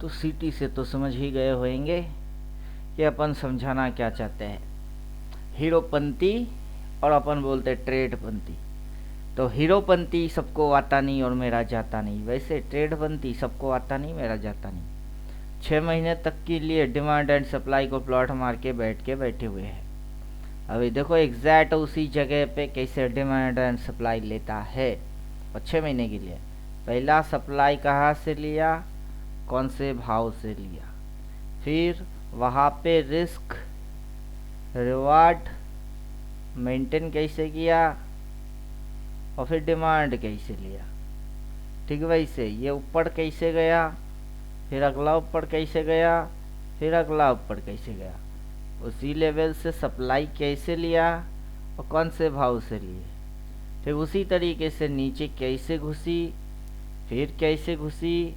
तो सिटी से तो समझ ही गए होंगे कि अपन समझाना क्या चाहते हैं। हीरोपंती और अपन बोलते ट्रेडपंती। तो हीरोपंती सबको आता नहीं और मेरा जाता नहीं, वैसे ट्रेडपंती सबको आता नहीं मेरा जाता नहीं। 6 महीने तक के लिए डिमांड एंड सप्लाई को प्लॉट मार के बैठे हुए हैं। अभी देखो एग्जैक्ट उसी जगह पे कैसे डिमांड एंड सप्लाई लेता है। और 6 महीने के लिए पहला सप्लाई कहाँ से लिया, कौन से भाव से लिया, फिर वहाँ पे रिस्क रिवार्ड मेंटेन कैसे किया, और फिर डिमांड कैसे लिया। ठीक वैसे ये ऊपर कैसे गया, फिर अगला ऊपर कैसे गया, फिर अगला ऊपर कैसे गया, उसी लेवल से सप्लाई कैसे लिया और कौन से भाव से लिए। फिर उसी तरीके से नीचे कैसे घुसी, फिर कैसे घुसी,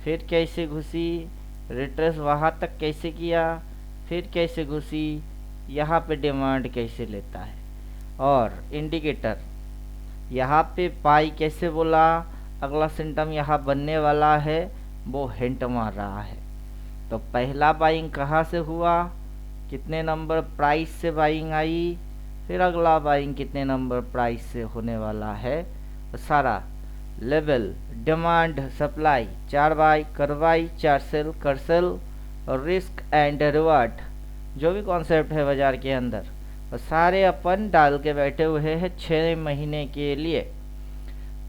फिर कैसे घुसी, रिट्रेस वहाँ तक कैसे किया, फिर कैसे घुसी, यहाँ पे डिमांड कैसे लेता है। और इंडिकेटर यहाँ पे पाई कैसे बोला, अगला सिम्टम यहाँ बनने वाला है, वो हिंट मार रहा है। तो पहला बाइंग कहाँ से हुआ, कितने नंबर प्राइस से बाइंग आई, फिर अगला बाइंग कितने नंबर प्राइस से होने वाला है। तो सारा लेवल डिमांड सप्लाई 4 बाई करवाई, 4 सेल कर सेल, और रिस्क एंड रिवार्ड जो भी कॉन्सेप्ट है बाजार के अंदर, और सारे अपन डाल के बैठे हुए हैं 6 महीने के लिए।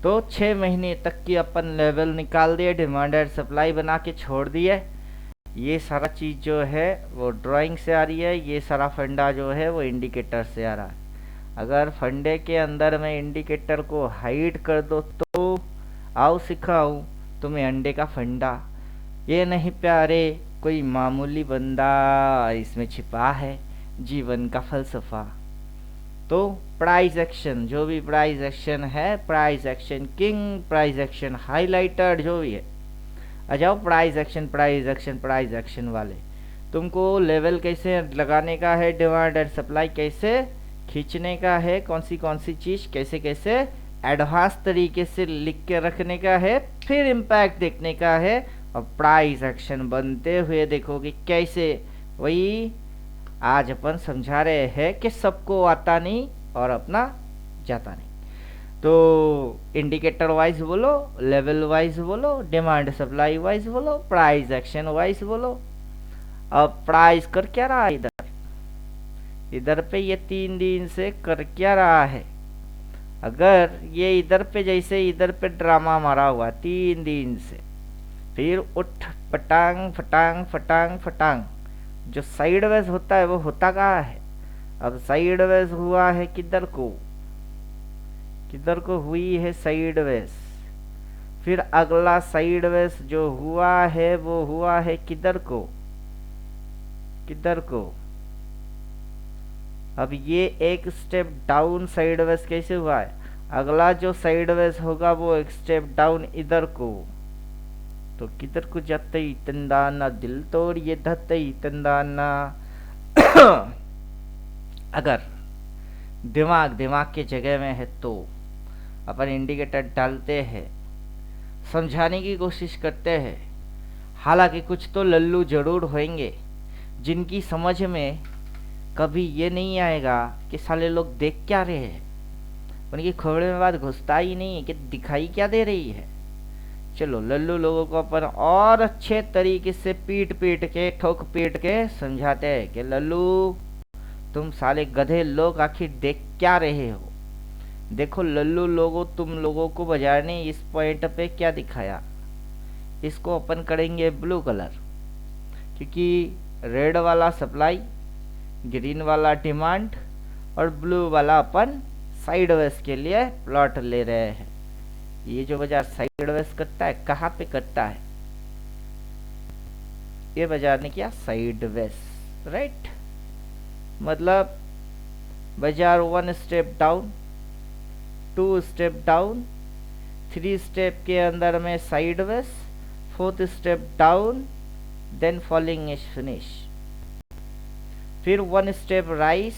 तो 6 महीने तक की अपन लेवल निकाल दिए, डिमांड एंड सप्लाई बना के छोड़ दिए। ये सारा चीज़ जो है वो ड्राइंग से आ रही है, ये सारा फंडा जो है वो इंडिकेटर से आ रहा है। अगर फंडे के अंदर में इंडिकेटर को हाइड कर दो तो आओ सिखाऊं तुम्हें अंडे का फंडा। ये नहीं प्यारे कोई मामूली बंदा, इसमें छिपा है जीवन का फलसफा। तो प्राइस एक्शन, जो भी प्राइस एक्शन है, price action king, price action highlighter जो भी है, आ जाओ price action price action price action वाले। तुमको लेवल कैसे लगाने का है, डिमांड एंड सप्लाई कैसे खींचने का है, कौन सी चीज़ कैसे कैसे एडवांस तरीके से लिख के रखने का है, फिर इम्पैक्ट देखने का है, और प्राइस एक्शन बनते हुए देखो कि कैसे। वही आज अपन समझा रहे हैं कि सबको आता नहीं और अपना जाता नहीं। तो इंडिकेटर वाइज बोलो, लेवल वाइज बोलो, डिमांड सप्लाई वाइज बोलो, प्राइस एक्शन वाइज बोलो। अब प्राइस कर क्या रहा है इधर पे, ये 3 दिन से कर क्या रहा है। अगर ये इधर पे जैसे इधर पे ड्रामा मारा हुआ 3 दिन से, फिर उठ पटांग फटांग फटांग फटांग, जो साइडवेज होता है वो होता कहाँ है। अब साइडवेज हुआ है किधर को, किधर को हुई है साइडवेज। फिर अगला साइडवेज जो हुआ है वो हुआ है किधर को, किधर को। अब ये एक स्टेप डाउन साइडवेज कैसे हुआ है, अगला जो साइडवेज होगा वो एक स्टेप डाउन इधर को। तो किधर को जाते ही तंदाना दिल तोड़ ये धते ही तंदाना। अगर दिमाग के जगह में है तो अपन इंडिकेटर डालते हैं, समझाने की कोशिश करते हैं। हालांकि कुछ तो लल्लू जरूर होंगे जिनकी समझ में कभी ये नहीं आएगा कि साले लोग देख क्या रहे हैं, उनकी खोपड़े में बात घुसता ही नहीं है कि दिखाई क्या दे रही है। चलो लल्लू लोगों को अपन और अच्छे तरीके से पीट पीट के ठोक पीट के समझाते हैं कि लल्लू तुम साले गधे लोग आखिर देख क्या रहे हो। देखो लल्लू लोगों, तुम लोगों को बाजार ने इस पॉइंट पे क्या दिखाया, इसको अपन करेंगे ब्लू कलर, क्योंकि रेड वाला सप्लाई, ग्रीन वाला डिमांड और ब्लू वाला अपन साइडवेज के लिए प्लॉट ले रहे हैं। ये जो बाजार साइडवेज करता है कहाँ पे करता है, ये बाजार ने किया साइडवेज, राइट। मतलब बाजार 1 step down, 2 step down, 3 step के अंदर में sideways, 4th step down, then falling is finish. फिर 1 step rise,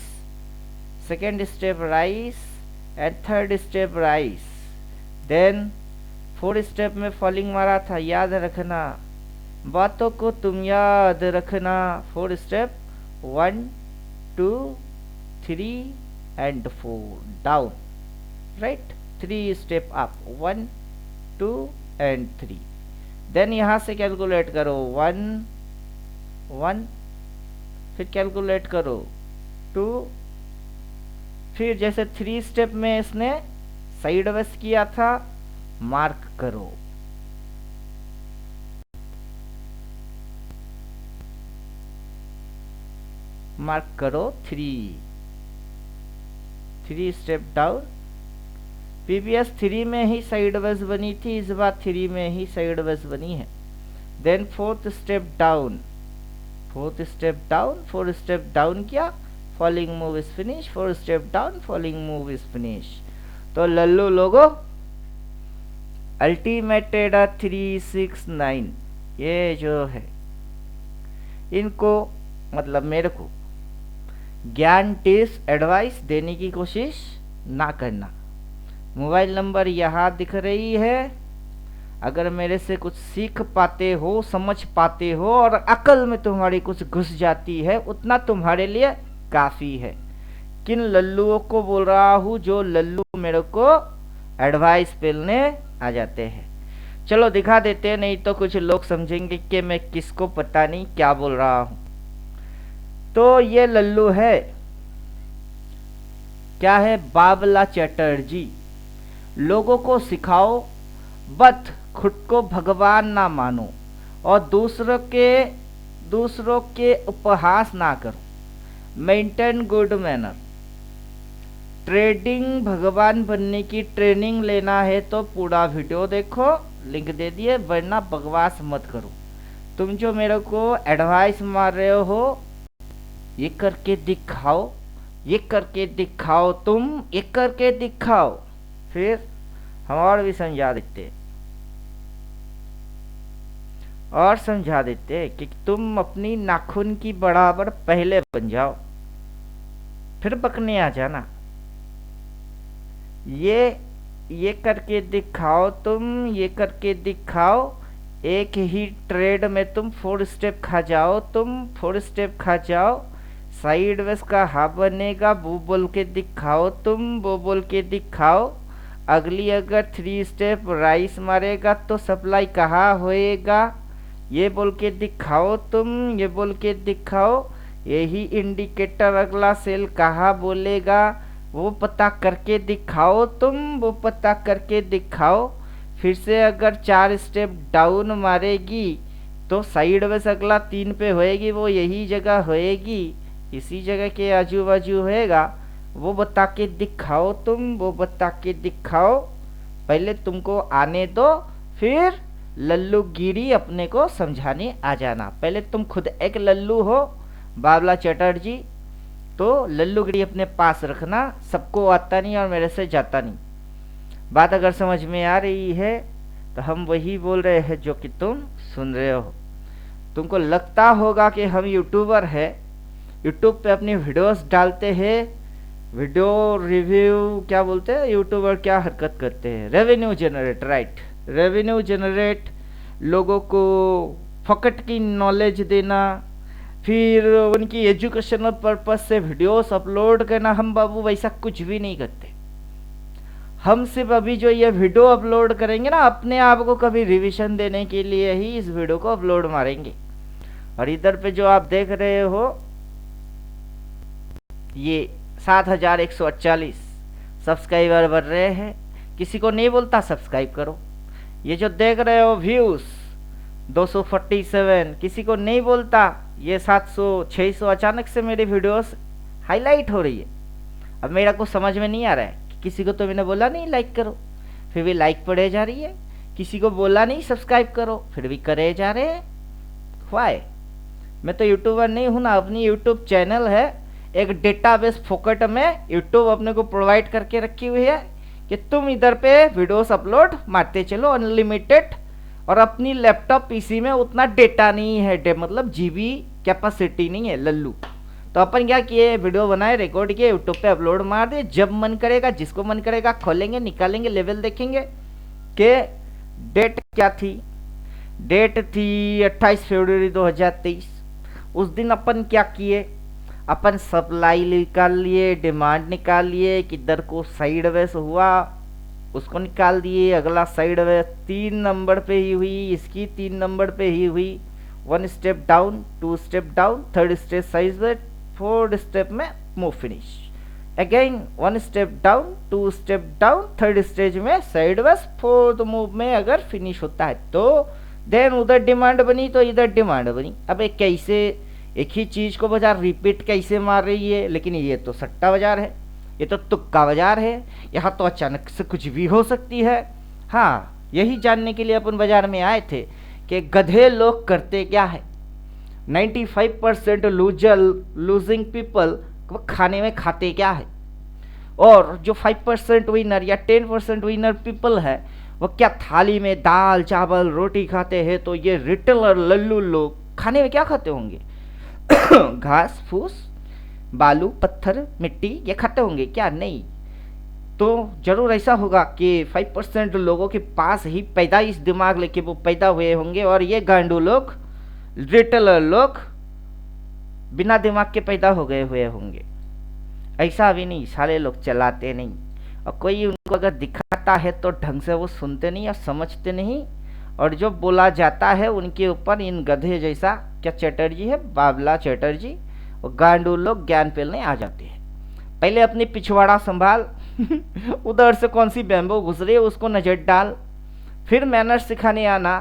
2nd step rise and 3rd step rise, then 4th step में फॉलिंग मारा था, याद रखना। बातों को तुम याद रखना। 4 step 1 2 3 and 4 down, right? 3 step up 1 2 and 3। Then यहाँ से कैलकुलेट करो 1 1, फिर कैलकुलेट करो 2, फिर जैसे 3 स्टेप में इसने साइड वेस किया था मार्क करो। मार्क करो 3 स्टेप डाउन। प्रीवियस 3 में ही साइड वेस बनी थी, इस बार 3 में ही साइड वेस बनी है। Then 4th step down, 4th step down, 4 step down किया, falling move is finish, 4 step down, falling move is finish. तो लल्लू लोगो अल्टीमेटेड 369, ये जो है इनको मतलब मेरे को ज्ञान टिप्स एडवाइस देने की कोशिश ना करना। मोबाइल नंबर यहाँ दिख रही है, अगर मेरे से कुछ सीख पाते हो, समझ पाते हो और अकल में तुम्हारी कुछ घुस जाती है, उतना तुम्हारे लिए काफ़ी है। किन लल्लुओं को बोल रहा हूँ? जो लल्लू मेरे को एडवाइस मिलने आ जाते हैं। चलो दिखा देते हैं, नहीं तो कुछ लोग समझेंगे कि मैं किसको पता नहीं क्या बोल रहा हूँ। तो ये लल्लू है, क्या है? बाबला चटर्जी। लोगों को सिखाओ, बट खुद को भगवान ना मानो और दूसरों के उपहास ना करो। Maintain good manner. ट्रेडिंग भगवान बनने की ट्रेनिंग लेना है तो पूरा वीडियो देखो, लिंक दे दिए, वरना बकवास मत करो। तुम जो मेरे को एडवाइस मार रहे हो, ये करके दिखाओ, ये करके दिखाओ, तुम ये करके दिखाओ, फिर हम और भी समझा देते और समझा देते कि तुम अपनी नाखून की बराबर पहले बन जाओ, फिर बकने आ जाना। ये करके दिखाओ, तुम ये करके दिखाओ, एक ही ट्रेड में तुम 4 स्टेप खा जाओ, तुम 4 स्टेप खा जाओ, साइड वेस का हाफ बनेगा, वो बोल के दिखाओ, तुम वो बोल के दिखाओ। अगली अगर 3 स्टेप राइस मारेगा तो सप्लाई कहाँ होएगा, ये बोल के दिखाओ, तुम ये बोल के दिखाओ। यही इंडिकेटर अगला सेल कहाँ बोलेगा, वो पता करके दिखाओ, तुम वो पता करके दिखाओ। फिर से अगर 4 स्टेप डाउन मारेगी तो साइड वेस अगला 3 पे होएगी, वो यही जगह होएगी, इसी जगह के आजू बाजू होएगा, वो बता के दिखाओ, तुम वो बता के दिखाओ। पहले तुमको आने दो, फिर लल्लू गिरी अपने को समझाने आ जाना। पहले तुम खुद एक लल्लू हो बाबला चटर्जी, तो लल्लू गिरी अपने पास रखना। सबको आता नहीं और मेरे से जाता नहीं। बात अगर समझ में आ रही है तो हम वही बोल रहे हैं जो कि तुम सुन रहे हो। तुमको लगता होगा कि हम यूट्यूबर है, यूट्यूब पे अपनी वीडियोस डालते हैं, वीडियो रिव्यू क्या बोलते हैं, यूट्यूबर क्या हरकत करते हैं, revenue generate, right, revenue generate, लोगों को फकट की नॉलेज देना, फिर उनकी एजुकेशनल पर्पस से वीडियोस अपलोड करना। हम बाबू वैसा कुछ भी नहीं करते। हम सिर्फ अभी जो ये वीडियो अपलोड करेंगे ना, अपने आप को कभी रिवीजन देने के लिए ही इस वीडियो को अपलोड मारेंगे। और इधर पे जो आप देख रहे हो ये 7148 सब्सक्राइबर बढ़ रहे हैं। किसी को नहीं बोलता सब्सक्राइब करो। ये जो देख रहे हो व्यूज 247, किसी को नहीं बोलता ये 700 600 अचानक से मेरी वीडियोस हाईलाइट हो रही है। अब मेरा को समझ में नहीं आ रहा है, किसी को तो मैंने बोला नहीं लाइक करो, फिर भी लाइक पड़े जा रही है। किसी को बोला नहीं सब्सक्राइब करो, फिर भी करे जा रहे हैं। वाई? मैं तो यूट्यूबर नहीं हूँ ना, अपनी यूट्यूब चैनल है, एक डेटाबेस फोकट में यूट्यूब अपने को प्रोवाइड करके रखी हुई है कि तुम इधर पे वीडियोस अपलोड मारते चलो अनलिमिटेड। और अपनी लैपटॉप पीसी में उतना डेटा नहीं है, मतलब जीबी कैपेसिटी नहीं है लल्लू। तो अपन क्या किए, वीडियो बनाए, रिकॉर्ड किए, यूट्यूब पे अपलोड मार दिए। जब मन करेगा, जिसको मन करेगा खोलेंगे, निकालेंगे, लेवल देखेंगे कि डेट क्या थी, डेट थी 28 फरवरी 2023। उस दिन अपन क्या किए, अपन सप्लाई निकाल लिए, डिमांड निकाल लिए, किधर को साइडवेज हुआ उसको निकाल दिए। अगला साइडवेज 3 नंबर पे ही हुई, इसकी 3 नंबर पे ही हुई। 1 step down, 2 step down, 3rd step sideways, 4th step में move finish. Again 1 step down, 2 step down, 3rd stage में साइडवेज, 4th मूव में अगर फिनिश होता है तो देन उधर डिमांड बनी तो इधर डिमांड बनी। अब एक कैसे एक ही चीज को बाजार रिपीट कैसे मार रही है, लेकिन ये तो सट्टा बाजार है, ये तो तुक्का बाजार है, यहाँ तो अचानक से कुछ भी हो सकती है। हाँ, यही जानने के लिए अपन बाजार में आए थे कि गधे लोग करते क्या है। 95% लूजिंग पीपल वो खाने में खाते क्या है, और जो 5% विनर या 10% विनर पीपल है वो क्या थाली में दाल चावल रोटी खाते हैं। तो ये रिटेलर लल्लू लोग खाने में क्या खाते होंगे घास फूस बालू पत्थर मिट्टी ये खाते होंगे क्या? नहीं। तो जरूर ऐसा होगा कि 5% लोगों के पास ही पैदाइश दिमाग लेके वो पैदा हुए होंगे, और ये गांडू लोग रिटेलर लोग बिना दिमाग के पैदा हो गए हुए होंगे। ऐसा भी नहीं, साले लोग चलाते नहीं, और कोई उनको अगर दिखाता है तो ढंग से वो सुनते नहीं और समझते नहीं, और जो बोला जाता है उनके ऊपर इन गधे जैसा क्या चटर्जी है, बाबला चटर्जी, और गांडू लोग ज्ञान पेलने आ जाते हैं। पहले अपनी पिछवाड़ा संभाल उधर से कौन सी बैम्बो घुस रही है उसको नजर डाल, फिर मैनर्स सिखाने आना,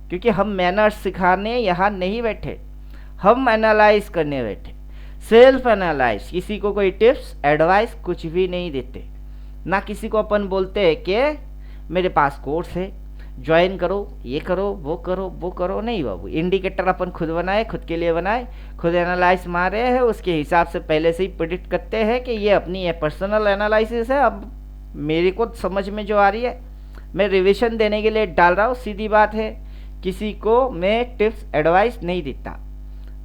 क्योंकि हम मैनर्स सिखाने यहाँ नहीं बैठे, हम एनालाइज करने बैठे। सेल्फ एनालाइज, किसी को कोई टिप्स एडवाइस कुछ भी नहीं देते, ना किसी को अपन बोलते हैं कि मेरे पास कोर्स है ज्वाइन करो, ये करो वो करो वो करो। नहीं बाबू, इंडिकेटर अपन खुद बनाए, खुद के लिए बनाए, खुद एनालाइज मारे हैं, उसके हिसाब से पहले से ही प्रिडिक्ट करते हैं कि ये अपनी पर्सनल एनालिसिस है। अब मेरे को समझ में जो आ रही है मैं रिवीजन देने के लिए डाल रहा हूँ, सीधी बात है। किसी को मैं टिप्स एडवाइस नहीं देता,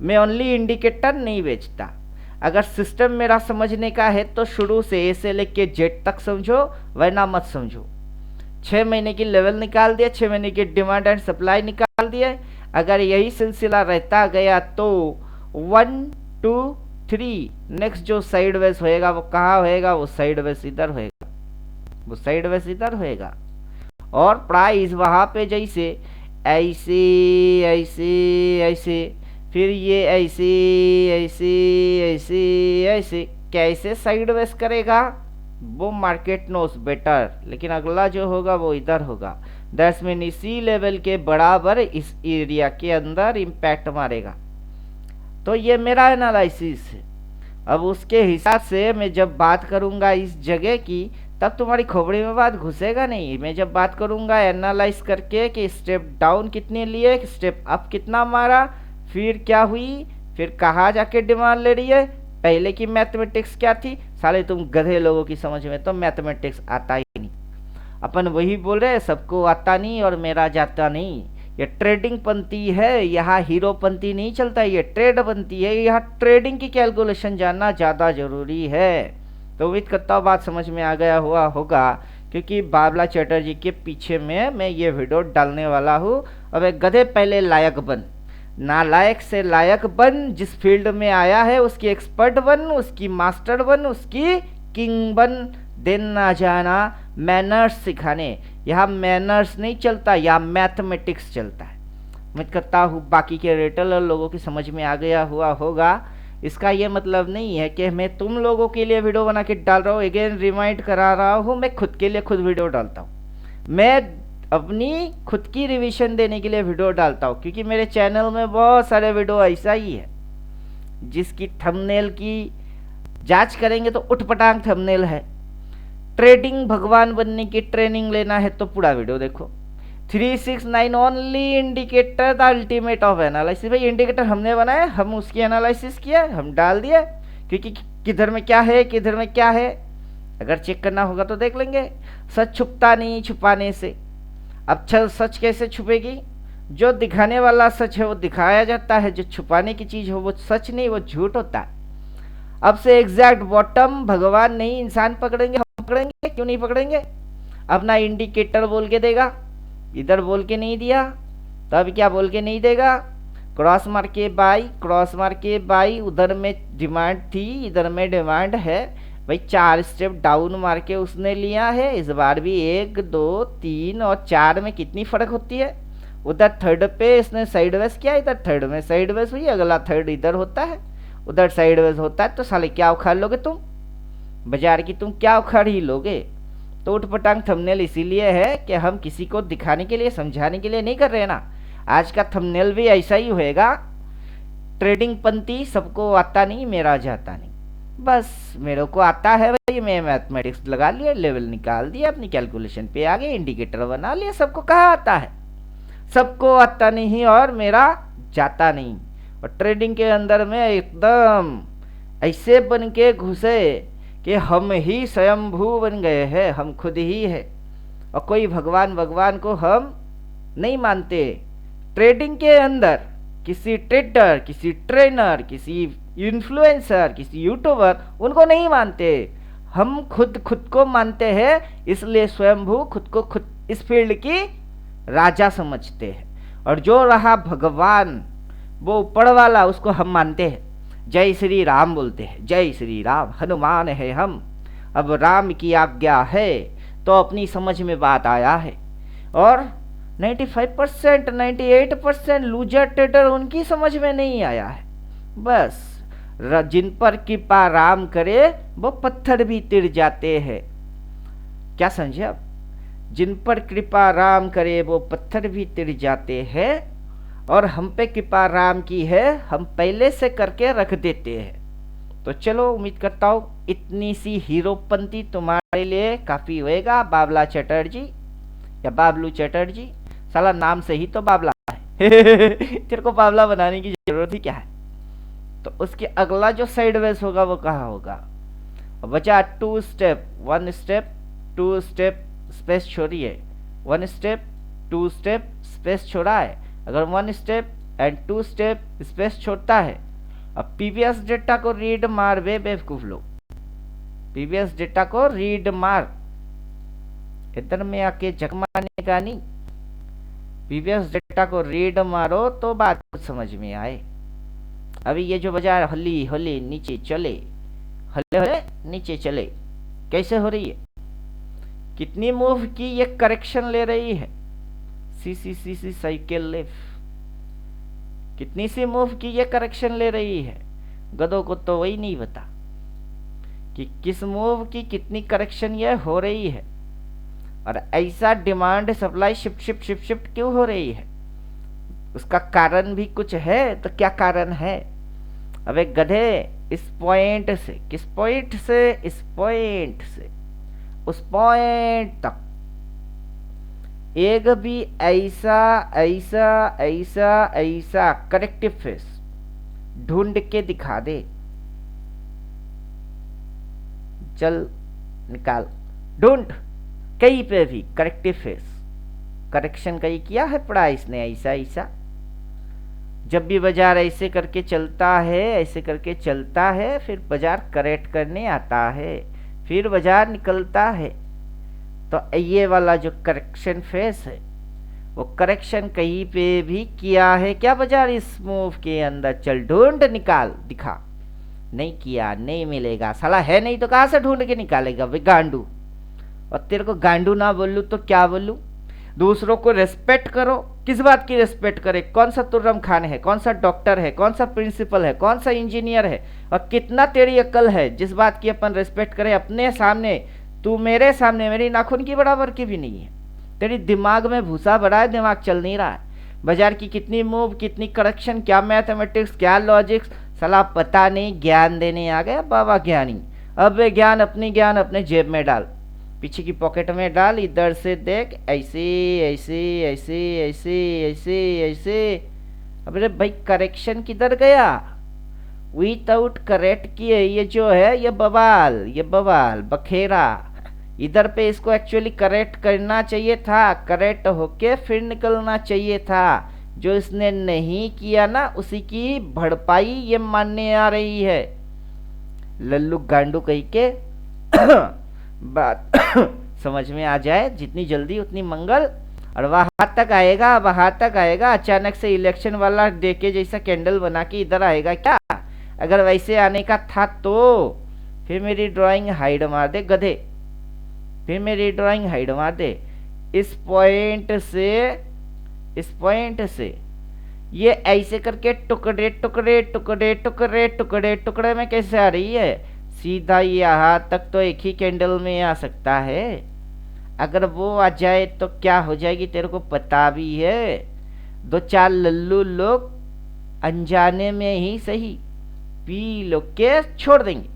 मैं ओनली इंडिकेटर नहीं बेचता। अगर सिस्टम मेरा समझने का है तो शुरू से ए से लेके जेड तक समझो, वरना मत समझो। 6 महीने की लेवल निकाल दिया, 6 महीने की डिमांड एंड सप्लाई निकाल दिया। अगर यही सिलसिला रहता गया तो 1 2 3 नेक्स्ट जो साइडवेज होएगा वो कहाँ होएगा, वो साइडवेज इधर होएगा, वो साइडवेज इधर होएगा, और प्राइस वहां पे जैसे ऐसे ऐसे ऐसे, फिर ये ऐसे ऐसे ऐसे ऐसे कैसे साइडवेज करेगा वो मार्केट नोस बेटर। लेकिन अगला जो होगा वो इधर होगा, दैट्स मीन इसी लेवल के बराबर इस एरिया के अंदर इम्पैक्ट मारेगा। तो ये मेरा एनालिसिस है। अब उसके हिसाब से मैं जब बात करूंगा इस जगह की, तब तुम्हारी खोपड़ी में बात घुसेगा नहीं। मैं जब बात करूंगा एनालाइज करके कि स्टेप डाउन कितने लिए, स्टेप अप कितना मारा, फिर क्या हुई, फिर कहाँ जाके डिमांड ले रही है, पहले की मैथमेटिक्स क्या थी। साले तुम गधे लोगों की समझ में तो मैथमेटिक्स आता ही नहीं। अपन वही बोल रहे सबको आता नहीं और मेरा जाता नहीं। ये ट्रेडिंग पंथी है, यहाँ हीरो पंथी नहीं चलता, ये ट्रेड पंथी है। यहाँ ट्रेडिंग की कैलकुलेशन जानना ज़्यादा जरूरी है। तो उम्मीद करता हूँ बात समझ में आ गया हुआ होगा, क्योंकि बाबला चटर्जी के पीछे में मैं ये वीडियो डालने वाला हूँ। अब एक गधे पहले लायक बन, नालायक से लायक बन, जिस फील्ड में आया है उसकी एक्सपर्ट बन, उसकी मास्टर बन, उसकी किंग बन। दिन ना जाना मैनर्स सिखाने, यहाँ मैनर्स नहीं चलता, यहाँ मैथमेटिक्स चलता है। उम्मीद करता हूँ बाकी के रिटेलर लोगों की समझ में आ गया हुआ होगा। इसका ये मतलब नहीं है कि मैं तुम लोगों के लिए वीडियो बना के डाल रहा हूँ, अगेन रिमाइंड करा रहा हूँ, मैं खुद के लिए खुद वीडियो डालता हूँ, मैं अपनी खुद की रिवीजन देने के लिए वीडियो डालता हूँ। क्योंकि मेरे चैनल में बहुत सारे वीडियो ऐसा ही है जिसकी थंबनेल की जांच करेंगे तो उठपटांग थंबनेल है। ट्रेडिंग भगवान बनने की ट्रेनिंग लेना है तो पूरा वीडियो देखो। 369 only indicator the ultimate of analysis. भाई इंडिकेटर हमने बनाया, हम उसकी एनालिसिस किया, हम डाल दिया, क्योंकि किधर में क्या है किधर में क्या है अगर चेक करना होगा तो देख लेंगे। सच छुपता नहीं छुपाने से। अब सच कैसे छुपेगी? जो दिखाने वाला सच है वो दिखाया जाता है, जो छुपाने की चीज हो वो सच नहीं, वो झूठ होता है। अब से एग्जैक्ट बॉटम भगवान नहीं इंसान पकड़ेंगे, हम पकड़ेंगे, क्यों नहीं पकड़ेंगे? अपना इंडिकेटर बोल के देगा, इधर बोल के नहीं दिया, तो अभी क्या बोल के नहीं देगा, क्रॉस मार के बाई, क्रॉस मार के बाई, उधर में डिमांड थी इधर में डिमांड है भाई, 4 स्टेप डाउन मार के उसने लिया है। इस बार भी 1 2 3 और 4 में कितनी फर्क होती है, उधर थर्ड पे इसने साइडवेज किया, इधर थर्ड में साइडवेज हुई, अगला थर्ड इधर होता है, उधर साइडवेज होता है, तो साले क्या उखाड़ लोगे तुम, बाजार की तुम क्या उखाड़ ही लोगे। तो उठपटांग थंबनेल इसीलिए है कि हम किसी को दिखाने के लिए समझाने के लिए नहीं कर रहे ना। आज का थंबनेल भी ऐसा ही होएगा, ट्रेडिंग पंथी सबको आता नहीं, मेरा जाता नहीं, बस मेरे को आता है भाई, मैं मैथमेटिक्स लगा लिया, लेवल निकाल दिया, अपनी कैलकुलेशन पे आ गए, इंडिकेटर बना लिया, सबको कहा आता है, सबको आता नहीं और मेरा जाता नहीं। और ट्रेडिंग के अंदर में एकदम ऐसे बन के घुसे कि हम ही स्वयंभू बन गए हैं, हम खुद ही है, और कोई भगवान भगवान को हम नहीं मानते। ट्रेडिंग के अंदर किसी ट्रेडर, किसी ट्रेनर, किसी इन्फ्लुएंसर, किसी यूट्यूबर, उनको नहीं मानते, हम खुद को मानते हैं, इसलिए स्वयंभू खुद को खुद इस फील्ड की राजा समझते हैं। और जो रहा भगवान, वो ऊपर वाला, उसको हम मानते हैं, जय श्री राम बोलते हैं, जय श्री राम, हनुमान है हम, अब राम की आज्ञा है, तो अपनी समझ में बात आया है। और 95% 98% लूजर ट्रेडर उनकी समझ में नहीं आया है। बस जिन पर कृपा राम करे वो पत्थर भी तिर जाते हैं, क्या समझे आप, जिन पर कृपा राम करे वो पत्थर भी तिर जाते हैं, और हम पे कृपा राम की है, हम पहले से करके रख देते हैं। तो चलो, उम्मीद करता हूँ इतनी सी हीरोपंती तुम्हारे लिए काफ़ी होएगा। बाबला चटर्जी या बाबलू चटर्जी, साला नाम से ही तो बाबला है तेरे को बाबला बनाने की जरूरत ही क्या है। तो उसके अगला जो साइडवेज होगा वो कहाँ होगा, बचा 2 स्टेप 1 स्टेप 2 स्टेप स्पेस छोड़ी है, 1 स्टेप 2 स्टेप स्पेस छोड़ा है। अगर 1 स्टेप एंड 2 स्टेप स्पेस छोड़ता है, अब पीवीएस डेटा को रीड मार बे बेवकूफ लोग, पीवीएस डेटा को रीड मार, इधर में आके जगमाने का नहीं, पीवीएस डेटा को रीड मारो तो बात कुछ समझ में आए। अभी ये जो बाजार हली हली नीचे चले, हले हले नीचे चले, कैसे हो रही है, कितनी मूव की ये करेक्शन ले रही है, सी साइकिल लिफ्ट, कितनी सी मूव की ये करेक्शन ले रही है, गधों को तो वही नहीं पता कि किस मूव की कितनी करेक्शन ये हो रही है। और ऐसा डिमांड सप्लाई शिफ्ट क्यों हो रही है, उसका कारण भी कुछ है। तो क्या कारण है, अब एक गधे इस पॉइंट से, किस पॉइंट से, इस पॉइंट से उस पॉइंट तक एक भी ऐसा ऐसा ऐसा ऐसा करेक्टिव फेस ढूंढ के दिखा दे, चल निकाल, ढूंढ कहीं पे भी करेक्टिव फेस, करेक्शन कहीं किया है पड़ा इसने ऐसा ऐसा। जब भी बाजार ऐसे करके चलता है, ऐसे करके चलता है, फिर बाजार करेक्ट करने आता है, फिर बाजार निकलता है। तो ये वाला जो करेक्शन फेस है, वो करेक्शन कहीं पे भी किया है क्या बाजार इस मूव के अंदर, चल ढूंढ निकाल दिखा, नहीं किया, नहीं मिलेगा, साला है नहीं तो कहाँ से ढूंढ के निकालेगा वे गांडू। और तेरे को गांडू ना बोलूँ तो क्या बोलूँ, दूसरों को रेस्पेक्ट करो। किस बात की रेस्पेक्ट करे, कौन सा तुर्रम खान है, कौन सा डॉक्टर है, कौन सा प्रिंसिपल है, कौन सा इंजीनियर है, और कितना तेरी अक्ल है जिस बात की अपन रेस्पेक्ट करें अपने सामने, तू मेरे सामने मेरी नाखून की बराबर की भी नहीं है। तेरी दिमाग में भूसा भरा है, दिमाग चल नहीं रहा है। बाजार की कितनी मूव, कितनी करेक्शन, क्या मैथमेटिक्स, क्या लॉजिक्स, साला पता नहीं, ज्ञान देने आ गया बाबा ज्ञानी। अब ज्ञान अपने जेब में डाल, पीछे की पॉकेट में डाल, इधर से देख, ऐसे ऐसे ऐसे ऐसे ऐसे ऐसे। अबे भाई करेक्शन किधर गया, विदाउट करेक्ट किए ये जो है ये बवाल बखेरा, इधर पे इसको एक्चुअली करेक्ट करना चाहिए था, करेक्ट होके फिर निकलना चाहिए था। जो इसने नहीं किया ना, उसी की भरपाई ये मानने आ रही है। लल्लू गांडू कही के बात समझ में आ जाए, जितनी जल्दी उतनी मंगल। और वहां तक आएगा, वहां तक आएगा, अचानक से इलेक्शन वाला देके जैसा कैंडल बना के इधर आएगा क्या? अगर वैसे आने का था तो फिर मेरी ड्राइंग हाइड मार दे गधे, फिर मेरी ड्राइंग हाइड मार दे। इस पॉइंट से ये ऐसे करके टुकड़े टुकड़े टुकड़े टुकड़े टुकड़े टुकड़े में कैसे आ रही है? सीधा यहाँ तक तो एक ही कैंडल में आ सकता है। अगर वो आ जाए तो क्या हो जाएगी तेरे को पता भी है। दो चार लल्लू लोग अनजाने में ही सही पी लो के छोड़ देंगे,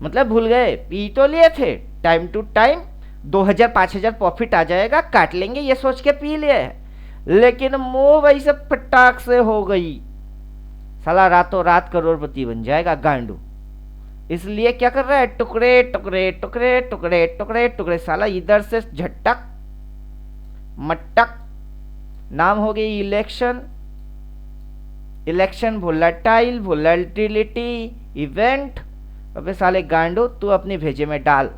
मतलब भूल गए, पी तो लिए थे, टाइम टू टाइम 2000-5000 प्रॉफिट आ जाएगा, काट लेंगे ये सोच के पी लिए है, लेकिन मुंह वैसे फटाक से हो गई, साला रातों रात करोड़पति बन जाएगा गांडू। इसलिए क्या कर रहा है? टुकड़े टुकड़े टुकड़े टुकड़े टुकड़े टुकड़े, साला इधर से झटक मटक, नाम हो गई election, election volatile, volatility, event. अबे साले गांडू तू अपनी भेजे में डाल,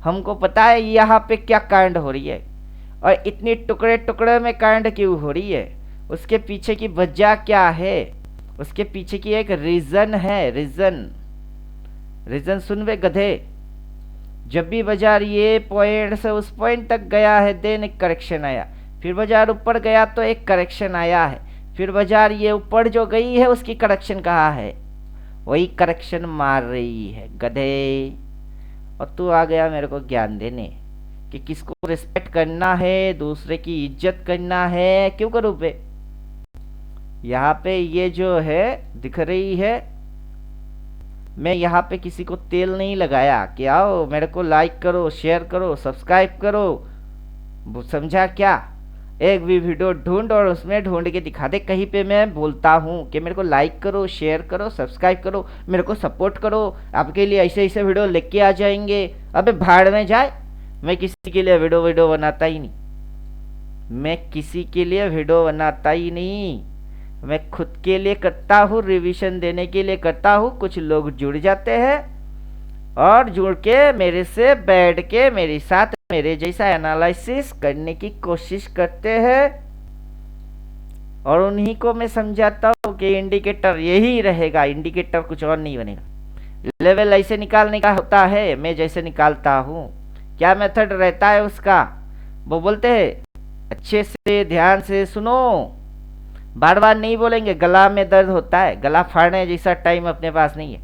हमको पता है यहाँ पे क्या कांड हो रही है और इतनी टुकड़े टुकड़े में कांड क्यों हो रही है, उसके पीछे की वजह क्या है, उसके पीछे की एक रीजन है। रीजन सुन वे गधे। जब भी बाजार ये पॉइंट से उस पॉइंट तक गया है देन एक करेक्शन आया, फिर बाजार ऊपर गया तो एक करेक्शन आया है, फिर बाजार ये ऊपर जो गई है उसकी करेक्शन कहाँ है? वही करेक्शन मार रही है गधे। और तू आ गया मेरे को ज्ञान देने कि किसको रिस्पेक्ट करना है, दूसरे की इज्जत करना है। क्यों करूँ बे? यहाँ पे ये जो है दिख रही है, मैं यहाँ पे किसी को तेल नहीं लगाया कि आओ मेरे को लाइक करो, शेयर करो, सब्सक्राइब करो, समझा क्या? एक भी वीडियो ढूंढ और उसमें ढूंढ के दिखा दे कहीं पे मैं बोलता हूँ कि मेरे को लाइक करो, शेयर करो, सब्सक्राइब करो, मेरे को सपोर्ट करो, आपके लिए ऐसे ऐसे वीडियो लेके आ जाएंगे। अबे भाड़ में जाए, मैं किसी के लिए वीडियो बनाता ही नहीं, मैं किसी के लिए वीडियो बनाता ही नहीं, मैं खुद के लिए करता हूँ, रिवीजन देने के लिए करता हूँ। कुछ लोग जुड़ जाते हैं और जुड़ के मेरे से बैठ के मेरे साथ मेरे जैसा एनालिसिस करने की कोशिश करते हैं और उन्हीं को मैं समझाता हूँ कि इंडिकेटर यही रहेगा, इंडिकेटर कुछ और नहीं बनेगा। लेवल ऐसे निकालने का होता है, मैं जैसे निकालता हूँ। क्या मेथड रहता है उसका? वो बोलते हैं, अच्छे से ध्यान से सुनो, बार बार नहीं बोलेंगे, गला में दर्द होता है, गला फाड़ने जैसा टाइम अपने पास नहीं है।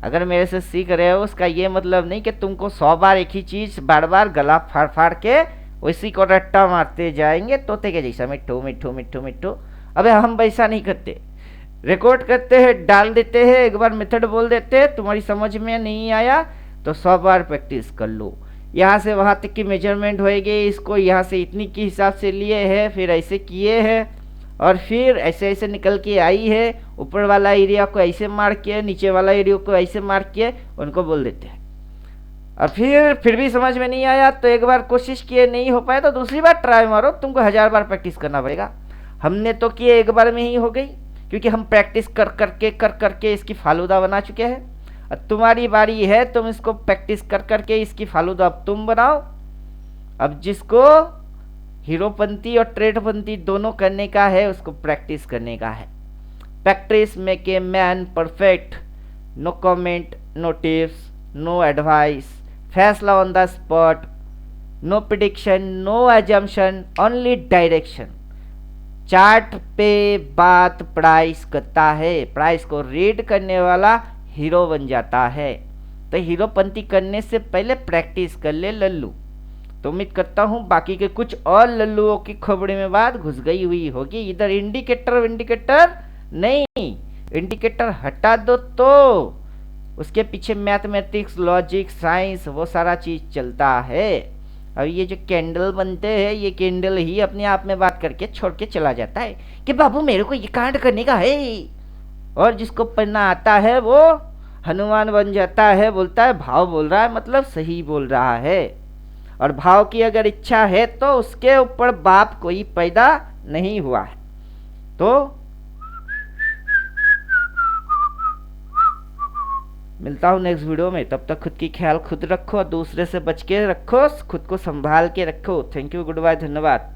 अगर मेरे से सीख रहे हो उसका ये मतलब नहीं कि तुमको 100 बार एक ही चीज बार बार गला फाड़ फाड़ के उसी को रट्टा मारते जाएंगे तोते के जैसा, मिट्ठू मिट्ठू मिट्ठू मिट्ठू। अबे हम वैसा नहीं करते, रिकॉर्ड करते हैं, डाल देते हैं, एक बार मेथड बोल देते हैं, तुम्हारी समझ में नहीं आया तो 100 बार प्रैक्टिस कर लो। यहाँ से वहाँ तक की मेजरमेंट होएगी, इसको यहाँ से इतनी के हिसाब से लिए है, फिर ऐसे किए हैं और फिर ऐसे ऐसे निकल के आई है, ऊपर वाला एरिया को ऐसे मार्क किया, नीचे वाला एरिया को ऐसे मार्क किया, उनको बोल देते हैं। और फिर भी समझ में नहीं आया तो एक बार कोशिश किए, नहीं हो पाया तो दूसरी बार ट्राई मारो, तुमको 1000 बार प्रैक्टिस करना पड़ेगा। हमने तो किए एक बार में ही हो गई, क्योंकि हम प्रैक्टिस कर करके इसकी फालूदा बना चुके हैं। अब तुम्हारी बारी है, तुम इसको प्रैक्टिस कर करके इसकी फालूदा अब तुम बनाओ। अब जिसको हीरोपंती और ट्रेडपंती दोनों करने का है उसको प्रैक्टिस करने का है। Practice make a man perfect, no comment, no tips, no advice, फैसला on the spot, no prediction, no assumption, only direction. Chart पे बात प्राइस करता है, प्राइस को रीड करने वाला हीरो बन जाता है। तो हीरोपंती करने से पहले प्रैक्टिस कर ले लल्लू। तो उम्मीद करता हूँ बाकी के कुछ और लल्लुओं की खोपड़ी में बात घुस गई हुई होगी। इधर इंडिकेटर नहीं, इंडिकेटर हटा दो तो उसके पीछे मैथमेटिक्स, लॉजिक, साइंस वो सारा चीज चलता है। अब ये जो कैंडल बनते हैं, ये कैंडल ही अपने आप में बात करके छोड़ के चला जाता है कि बाबू मेरे को ये कांड करने का है, और जिसको पढ़ना आता है वो हनुमान बन जाता है, बोलता है भाव बोल रहा है मतलब सही बोल रहा है। और भाव की अगर इच्छा है तो उसके ऊपर बाप कोई पैदा नहीं हुआ है। तो मिलता हूँ नेक्स्ट वीडियो में, तब तक खुद की ख्याल खुद रखो, दूसरे से बच के रखो, खुद को संभाल के रखो। थैंक यू, गुड बाय, धन्यवाद।